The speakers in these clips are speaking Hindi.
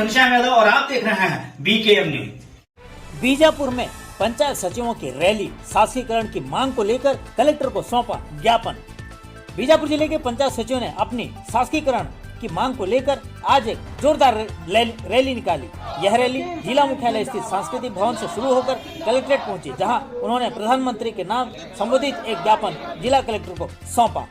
घनश्याम यादव और आप देख रहे हैं BKM न्यूज। बीजापुर में पंचायत सचिवों की रैली, शासकीकरण की मांग को लेकर कलेक्टर को सौंपा ज्ञापन। बीजापुर जिले के पंचायत सचिवों ने अपनी शासकीकरण की मांग को लेकर आज एक जोरदार रैली निकाली। यह रैली जिला मुख्यालय स्थित सांस्कृतिक भवन से शुरू होकर कलेक्ट्रेट पहुंची, जहां उन्होंने प्रधानमंत्री के नाम संबोधित एक ज्ञापन जिला कलेक्टर को सौंपा।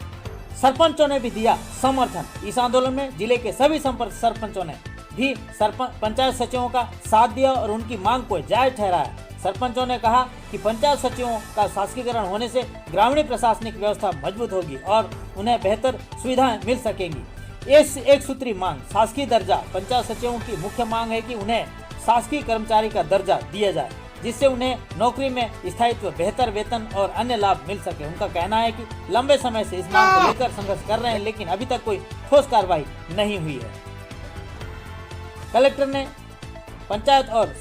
सरपंचों ने भी दिया समर्थन। इस आंदोलन में जिले के सभी संपर्क सरपंचों ने भी पंचायत सचिवों का साथ दिया और उनकी मांग को जायज ठहराया। सरपंचों ने कहा कि पंचायत सचिवों का शासकीकरण होने से ग्रामीण प्रशासनिक व्यवस्था मजबूत होगी और उन्हें बेहतर सुविधाएं मिल सकेंगी। एक सूत्री मांग शासकीय दर्जा। पंचायत सचिवों की मुख्य मांग है कि उन्हें शासकीय कर्मचारी का दर्जा दिया जाए, जिससे उन्हें नौकरी में स्थायित्व, बेहतर वेतन और अन्य लाभ मिल सके। उनका कहना है कि लंबे समय से इस मांग को लेकर संघर्ष कर रहे हैं, लेकिन अभी तक कोई ठोस कार्रवाई नहीं हुई है। कलेक्टर ने पंचायत और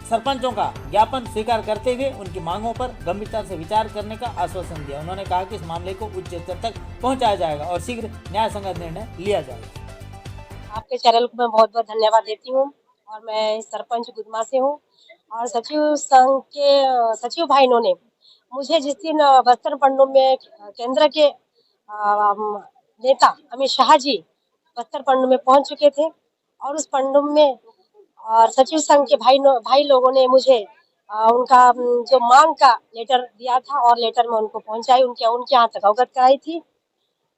सरपंचों का ज्ञापन स्वीकार करते हुए उनकी मांगों पर गंभीरता से विचार करने का आश्वासन दिया। उन्होंने कहा कि इस मामले को उच्च स्तर तक पहुंचाया जाएगा और शीघ्र न्याय संगत निर्णय लिया जाएगा। आपके चैनल को मैं बहुत बहुत धन्यवाद देती हूँ और मैं सरपंच गुदमा से हूँ और सचिव संघ के सचिव भाइयों ने मुझे जिस दिन बस्तर पंडुम में केंद्र के नेता अमित शाह जी बस्तर पंडुम में पहुंच चुके थे और उस पंडुम में और सचिव संघ के भाई लोगों ने मुझे उनका जो मांग का लेटर दिया था और लेटर में उनको पहुंचाई, उनके यहाँ तक अवगत कराई थी।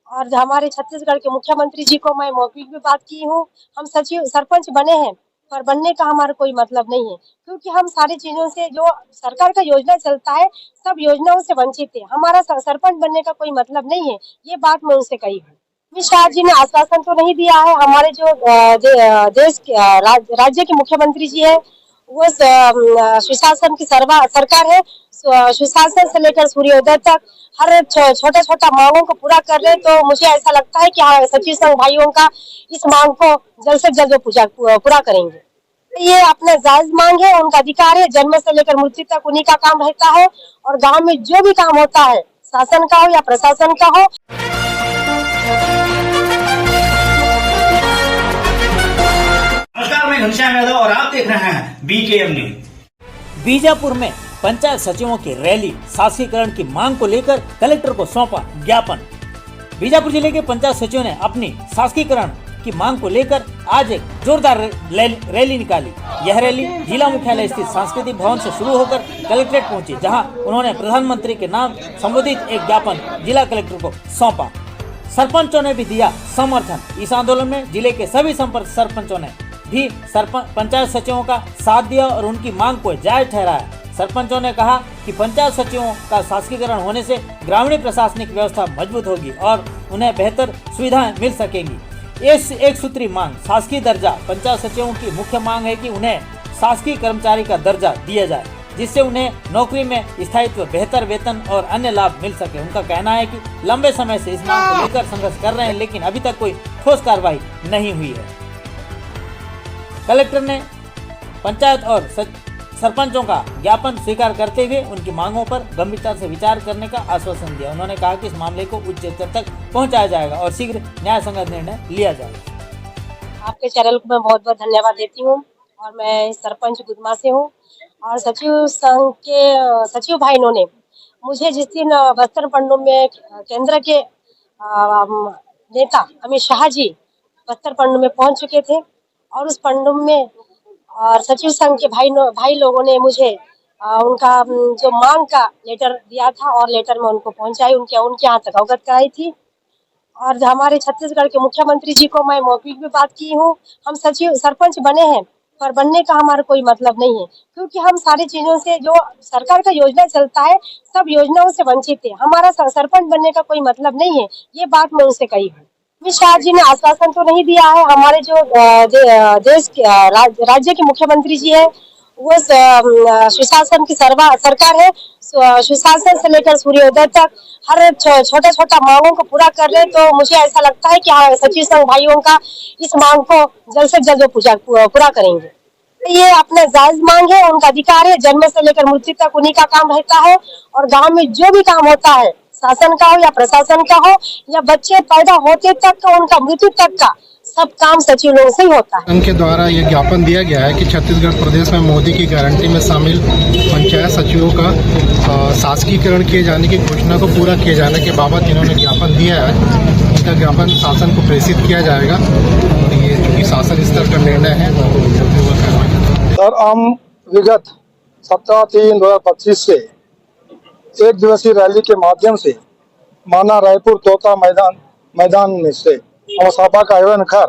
और हमारे छत्तीसगढ़ के मुख्यमंत्री जी को मैं मौखिक भी बात की हूँ। हम सचिव सरपंच बने हैं, पर बनने का हमारा कोई मतलब नहीं है, क्योंकि हम सारी चीजों से जो सरकार का योजना चलता है सब योजनाओं से वंचित है। हमारा सरपंच बनने का कोई मतलब नहीं है, ये बात मैं उनसे कही हूँ। अमित शाह जी ने आश्वासन तो नहीं दिया है। हमारे जो देश राज्य के मुख्यमंत्री जी है वो सुशासन की सरकार है। सुशासन से लेकर सूर्योदय तक हर छोटा छोटा मांगों को पूरा कर रहे, तो मुझे ऐसा लगता है कि सचिव संघ भाइयों का इस मांग को जल्द से जल्द पूरा करेंगे। ये अपना जायज मांग है, उनका अधिकार है। जन्म से लेकर मृत्यु तक उन्हीं का काम रहता है और गाँव में जो भी काम होता है, शासन का हो या प्रशासन का हो। नमस्कार, मैं घनश्याम यादव और आप देख रहे हैं BKM न्यूज। बीजापुर में पंचायत सचिवों की रैली, शासकीकरण की मांग को लेकर कलेक्टर को सौंपा ज्ञापन। बीजापुर जिले के पंचायत सचिवों ने अपनी शासकीकरण की मांग को लेकर आज एक जोरदार रैली निकाली। यह रैली जिला मुख्यालय स्थित सांस्कृतिक भवन से शुरू होकर कलेक्ट्रेट पहुंची, जहां उन्होंने प्रधानमंत्री के नाम संबोधित एक ज्ञापन जिला कलेक्टर को सौंपा। सरपंचों ने भी दिया समर्थन। इस आंदोलन में जिले के सभी संपर्क सरपंचों ने भी पंचायत सचिवों का साथ दिया और उनकी मांग को जायज ठहराया। सरपंचों ने कहा कि पंचायत सचिवों का शासकीकरण होने से ग्रामीण प्रशासनिक व्यवस्था मजबूत होगी और उन्हें बेहतर सुविधाएं मिल सकेंगी। एक सूत्री मांग शासकीय दर्जा। पंचायत सचिवों की मुख्य मांग है कि उन्हें शासकीय कर्मचारी का दर्जा दिया जाए, जिससे उन्हें नौकरी में स्थायित्व, बेहतर वेतन और अन्य लाभ मिल सके। उनका कहना है कि लंबे समय से इस मांग को लेकर संघर्ष कर रहे हैं, लेकिन अभी तक कोई ठोस कार्रवाई नहीं हुई है। कलेक्टर ने पंचायत और सरपंचों का ज्ञापन स्वीकार करते हुए उनकी मांगों पर गंभीरता से विचार करने का आश्वासन दिया। उन्होंने कहा कि इस मामले को उच्च स्तर तक पहुंचाया जाएगा और शीघ्र न्याय संगत निर्णय लिया जाएगा। आपके चैनल को मैं बहुत बहुत धन्यवाद देती हूँ और मैं सरपंच गुदमा से हूँ और सचिव संघ के सचिव भाइयों ने मुझे जिस दिन बस्तर पंडुम में केंद्र के नेता अमित शाह जी बस्तर पंडुम में पहुंच चुके थे और उस पंडुम में और सचिव संघ के भाई लोगों ने मुझे उनका जो मांग का लेटर दिया था और लेटर में उनको पहुंचाई, उनके यहाँ तक अवगत कराई थी। और हमारे छत्तीसगढ़ के मुख्यमंत्री जी को मैं मौखिक भी बात की हूँ। हम सरपंच बने हैं, पर बनने का हमारा कोई मतलब नहीं है, क्योंकि हम सारी चीजों से जो सरकार का योजना चलता है सब योजनाओं से वंचित है। हमारा सरपंच बनने का कोई मतलब नहीं है, ये बात मैं उनसे कही हूँ। अमित शाह जी ने आश्वासन तो नहीं दिया है। हमारे जो देश राज्य के मुख्यमंत्री जी है वो सुशासन की सरकार है। सुशासन से लेकर सूर्योदय तक हर छोटा छोटा मांगों को पूरा कर रहे, तो मुझे ऐसा लगता है कि सचिव संघ भाइयों का इस मांग को जल्द से जल्द पूरा करेंगे। ये अपना जायज मांग है, उनका अधिकार है। जन्म से लेकर मृत्यु तक उन्हीं का काम रहता है और गाँव में जो भी काम होता है, शासन का हो या प्रशासन का हो या बच्चे पैदा होते तक का उनका मृत्यु तक का सब काम सचिव लोगों से ही होता है। संघ के द्वारा ये ज्ञापन दिया गया है कि छत्तीसगढ़ प्रदेश में मोदी की गारंटी में शामिल पंचायत सचिवों का शासकीकरण किए जाने की घोषणा को पूरा किए जाने के बाबत इन्होंने ज्ञापन दिया है। इसका ज्ञापन शासन को प्रेषित किया जाएगा और ये चूँकि शासन स्तर का निर्णय है सर, हम विगत 17/3/2025 से एक दिवसीय रैली के माध्यम से माना रायपुर तोता मैदान में से हम सपा का आयोजन कर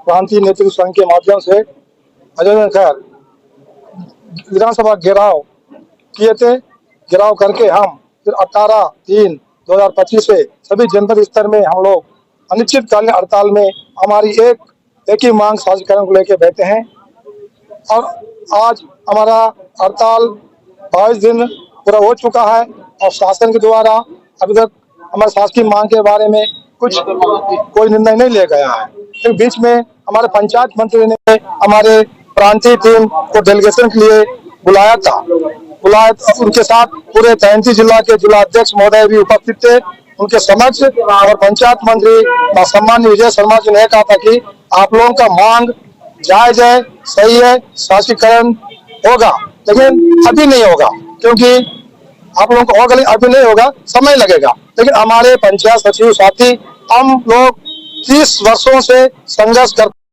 प्रांतीय नेतृत्व संघ के माध्यम से आयोजन कर विधानसभा घेराव किए थे। घेराव करके हम फिर 18/3/2025 से सभी जनपद स्तर में हम लोग अनिश्चितकालीन हड़ताल में हमारी एक ही मांग शासकीकरण को लेकर बैठे हैं और आज हमारा हड़ताल 22 दिन पूरा हो चुका है और शासन के द्वारा अभी तक हमारे शासकीय मांग के बारे में कोई निर्णय नहीं लिया गया है। लेकिन बीच में हमारे पंचायत मंत्री ने हमारे प्रांतीय टीम को डेलीगेशन के लिए बुलाया था। उनके साथ पूरे 33 जिला के जिलाध्यक्ष महोदय भी उपस्थित थे। उनके समक्ष और पंचायत मंत्री सम्मान्य विजय शर्मा जी ने कहा था कि आप लोगों का मांग जायज है, सही है, शासकीकरण होगा, लेकिन अभी नहीं होगा क्योंकि आप लोगों को होगा, अभी नहीं होगा, समय लगेगा। लेकिन हमारे पंचायत सचिव साथी हम लोग 30 वर्षों से संघर्ष कर